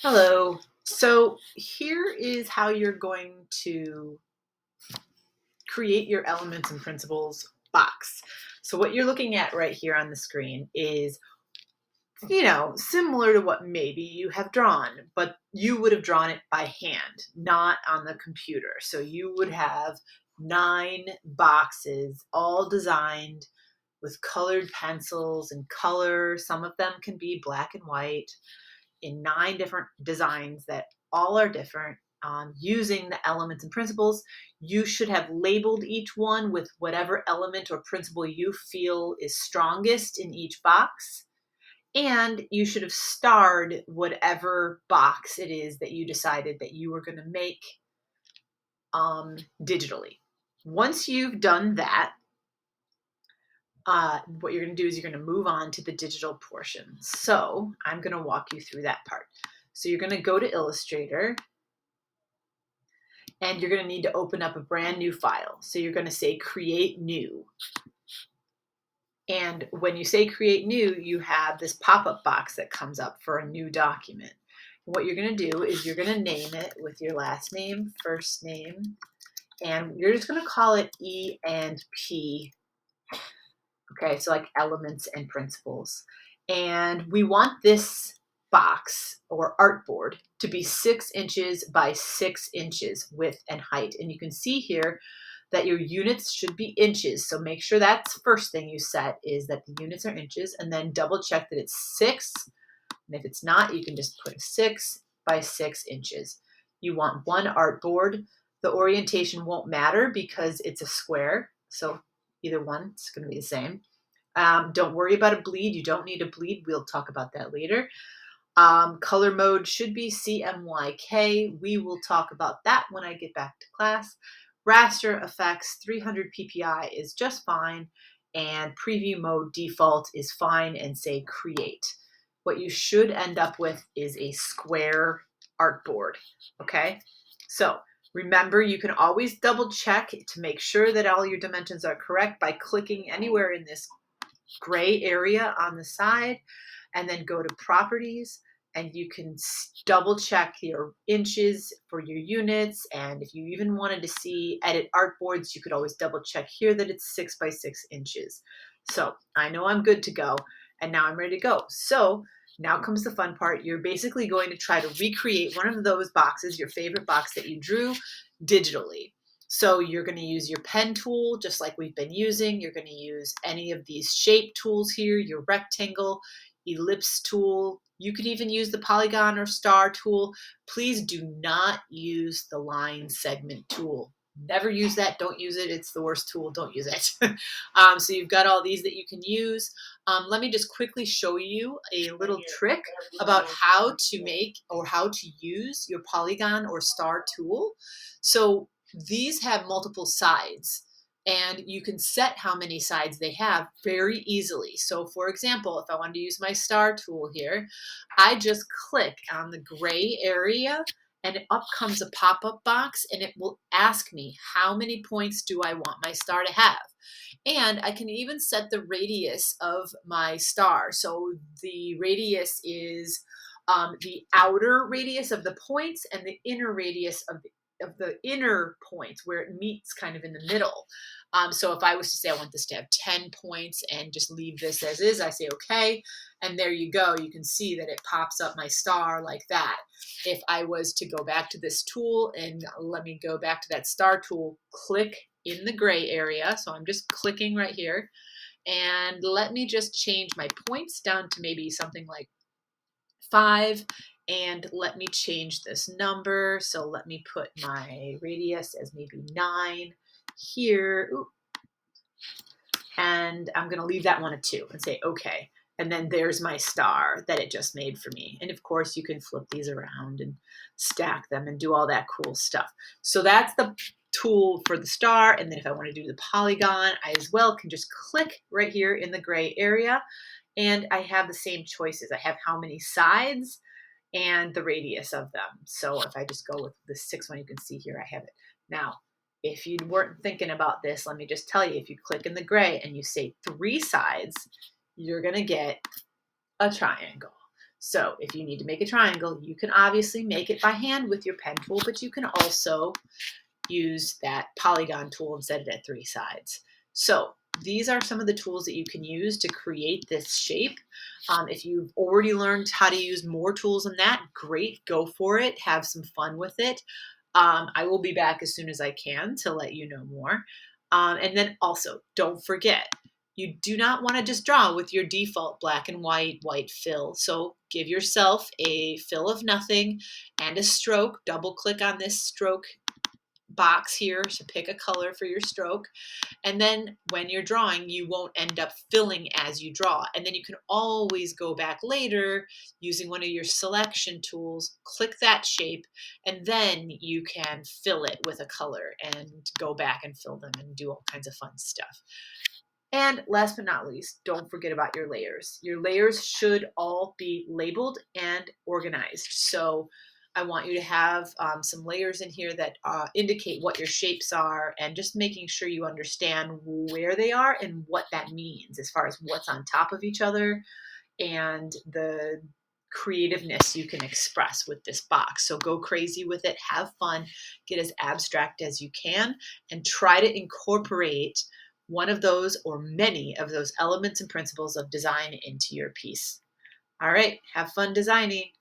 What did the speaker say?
Hello. So here is how you're going to create your elements and principles box. So what you're looking at right here on the screen is, similar to what maybe you have drawn, but you would have drawn it by hand, not on the computer. So you would have 9 boxes all designed with colored pencils and color. Some of them can be black and white in 9 different designs that all are different. Using the elements and principles, you should have labeled each one with whatever element or principle you feel is strongest in each box. And you should have starred whatever box it is that you decided that you were going to make digitally. Once you've done that, what you're going to do is you're going to move on to the digital portion. So I'm going to walk you through that part. So you're going to go to Illustrator and you're going to need to open up a brand new file. So you're going to say create new. And when you say create new, you have this pop-up box that comes up for a new document. What you're going to do is you're going to name it with your last name, first name, and you're just going to call it E&P. Okay, so like elements and principles. And we want this box or artboard to be 6 inches by 6 inches width and height. And you can see here that your units should be inches. So make sure that's the first thing you set is that the units are inches, and then double check that it's 6. And if it's not, you can just put 6 by 6 inches. You want one artboard. The orientation won't matter because it's a square. So either one, it's going to be the same. Don't worry about a bleed. You don't need a bleed. We'll talk about that later. Color mode should be CMYK. We will talk about that when I get back to class. Raster effects 300 ppi is just fine, and preview mode default is fine, and say create. What you should end up with is a square artboard. Okay, so remember, you can always double check to make sure that all your dimensions are correct by clicking anywhere in this gray area on the side, and then go to properties, and you can double check your inches for your units. And if you even wanted to see edit artboards, you could always double check here that it's 6 by 6 inches. So I know I'm good to go, and now I'm ready to go. So now comes the fun part. You're basically going to try to recreate one of those boxes, your favorite box that you drew, digitally. So you're going to use your pen tool, just like we've been using. You're going to use any of these shape tools here, your rectangle, ellipse tool. You could even use the polygon or star tool. Please do not use the line segment tool. Never use that. Don't use it. It's the worst tool. Don't use it. So you've got all these that you can use. Let me just quickly show you a little trick about how to make or how to use your polygon or star tool. So these have multiple sides, and you can set how many sides they have very easily. So for example, if I wanted to use my star tool here, I just click on the gray area and up comes a pop-up box, and it will ask me how many points do I want my star to have. And I can even set the radius of my star. So the radius is the outer radius of the points and the inner radius of the inner points where it meets kind of in the middle. So if I was to say I want this to have 10 points and just leave this as is, I say okay, and there you go. You can see that it pops up my star like that. If I was to go back to this tool, and let me go back to that star tool, click in the gray area. So I'm just clicking right here, and let me just change my points down to maybe something like 5, and let me change this number. So let me put my radius as maybe 9 here. Ooh. And I'm going to leave that one at 2 and say okay. And then there's my star that it just made for me. And of course, you can flip these around and stack them and do all that cool stuff. So that's the tool for the star. And then if I want to do the polygon, I as well can just click right here in the gray area. And I have the same choices. I have how many sides and the radius of them. So if I just go with the 6 one, you can see here I have it. Now, if you weren't thinking about this, let me just tell you, if you click in the gray and you say 3 sides, you're going to get a triangle. So if you need to make a triangle, you can obviously make it by hand with your pen tool, but you can also use that polygon tool and set it at 3 sides. So these are some of the tools that you can use to create this shape. If you've already learned how to use more tools than that, great, go for it. Have some fun with it. I will be back as soon as I can to let you know more. And then also, don't forget, you do not want to just draw with your default black and white fill. So give yourself a fill of nothing and a stroke. Double click on this stroke box here to pick a color for your stroke. And then when you're drawing, you won't end up filling as you draw. And then you can always go back later using one of your selection tools, click that shape, and then you can fill it with a color and go back and fill them and do all kinds of fun stuff. And last but not least, don't forget about your layers. Your layers should all be labeled and organized. So I want you to have some layers in here that indicate what your shapes are, and just making sure you understand where they are and what that means as far as what's on top of each other and the creativeness you can express with this box. So go crazy with it, have fun, get as abstract as you can, and try to incorporate one of those or many of those elements and principles of design into your piece. All right, have fun designing.